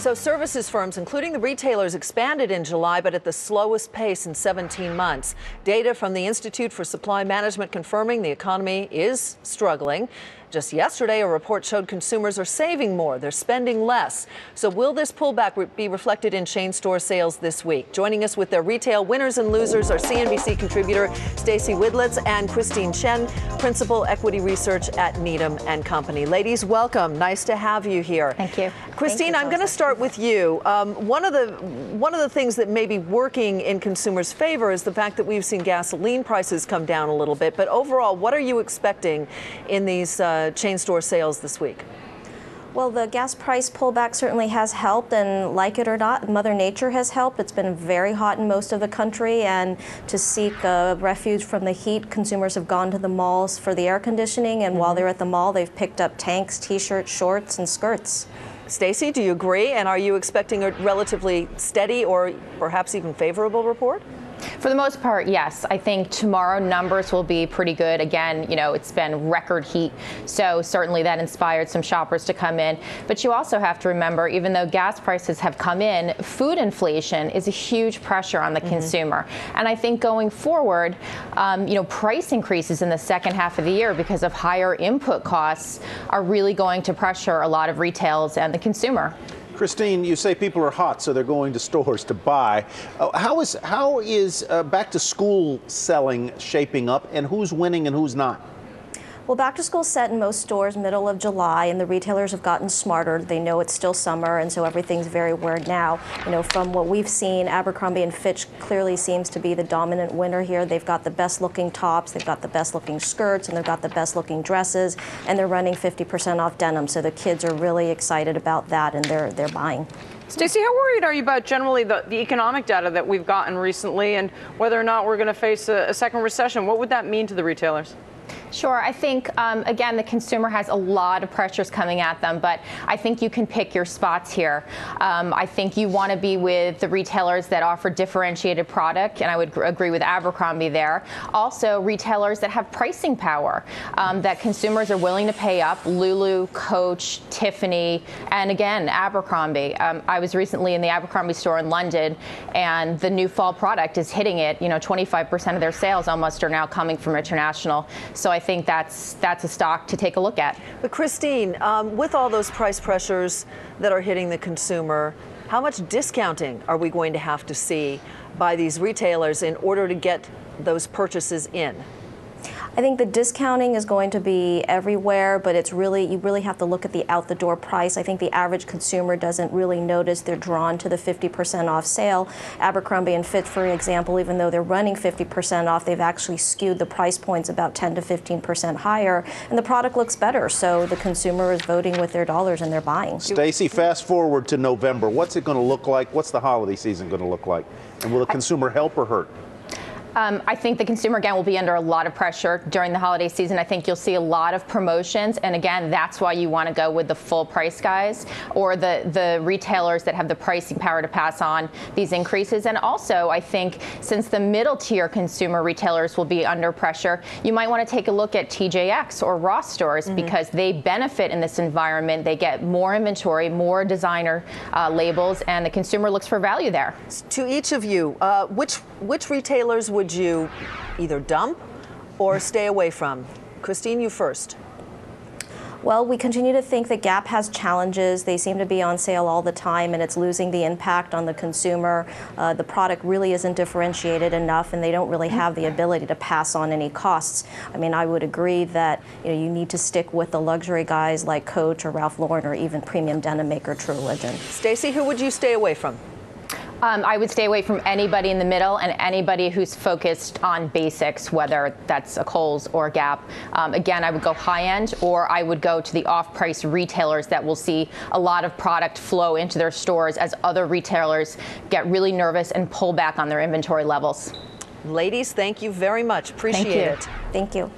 So services firms, including the retailers, expanded in July, but at the slowest pace in 17 months. Data from the Institute for Supply Management confirming the economy is struggling. Just yesterday, a report showed consumers are saving more. They're spending less. So will this pullback be reflected in chain store sales this week? Joining us with their retail winners and losers are CNBC contributor Stacey Widlitz and Christine Chen, principal equity research at Needham & Company. Ladies, welcome. Nice to have you here. Thank you. Christine, I'm going to start with you. One of the things that may be working in consumers' favor is the fact that we've seen gasoline prices come down a little bit. But overall, what are you expecting in these chain store sales this week? Well, the gas price pullback certainly has helped, and like it or not, Mother Nature has helped. It's been very hot in most of the country, and to seek refuge from the heat, consumers have gone to the malls for the air conditioning, and while they're at the mall, they've picked up tanks, t-shirts, shorts, and skirts. Stacey, do you agree? And are you expecting a relatively steady or perhaps even favorable report? For the most part, yes. I think tomorrow numbers will be pretty good. Again, it's been record heat, so certainly that inspired some shoppers to come in. But you also have to remember, even though gas prices have come in, food inflation is a huge pressure on the consumer. And I think going forward, price increases in the second half of the year because of higher input costs are really going to pressure a lot of retails and the consumer. Christine, you say people are hot, so they're going to stores to buy. How is back to school selling shaping up, and who's winning and who's not? Well, back to school set in most stores middle of July, and the retailers have gotten smarter. They know it's still summer, and so everything's very weird now. From what we've seen, Abercrombie & Fitch clearly seems to be the dominant winner here. They've got the best looking tops, they've got the best looking skirts, and they've got the best looking dresses, and they're running 50% off denim. So the kids are really excited about that, and they're buying. Stacey, how worried are you about generally the economic data that we've gotten recently, and whether or not we're going to face a second recession? What would that mean to the retailers? Sure. I think, again, the consumer has a lot of pressures coming at them, but I think you can pick your spots here. I think you want to be with the retailers that offer differentiated product, and I would agree with Abercrombie there. Also, retailers that have pricing power, that consumers are willing to pay up. Lulu, Coach, Tiffany, and again, Abercrombie. I was recently in the Abercrombie store in London, and the new fall product is hitting it. 25% of their sales almost are now coming from international. So I think that's a stock to take a look at. But Christine, with all those price pressures that are hitting the consumer, how much discounting are we going to have to see by these retailers in order to get those purchases in? I think the discounting is going to be everywhere, but you really have to look at the out-the-door price. I think the average consumer doesn't really notice. They're drawn to the 50% off sale. Abercrombie & Fitch, for example, even though they're running 50% off, they've actually skewed the price points about 10 to 15% higher, and the product looks better. So the consumer is voting with their dollars and they're buying. Stacey, fast forward to November. What's it going to look like? What's the holiday season going to look like? And will the consumer help or hurt? I think the consumer, again, will be under a lot of pressure during the holiday season. I think you'll see a lot of promotions. And again, that's why you want to go with the full price guys or the retailers that have the pricing power to pass on these increases. And also, I think since the middle tier consumer retailers will be under pressure, you might want to take a look at TJX or Ross stores because they benefit in this environment. They get more inventory, more designer labels, and the consumer looks for value there. To each of you, which retailers would you either dump or stay away from? Christine, you first. Well, we continue to think that Gap has challenges. They seem to be on sale all the time, and it's losing the impact on the consumer. The product really isn't differentiated enough, and they don't really have the ability to pass on any costs. I mean, I would agree that you need to stick with the luxury guys like Coach or Ralph Lauren or even premium denim maker True Religion. Stacey, who would you stay away from? I would stay away from anybody in the middle and anybody who's focused on basics, whether that's a Kohl's or a Gap. Again, I would go high end, or I would go to the off-price retailers that will see a lot of product flow into their stores as other retailers get really nervous and pull back on their inventory levels. Ladies, thank you very much. Appreciate it. Thank you.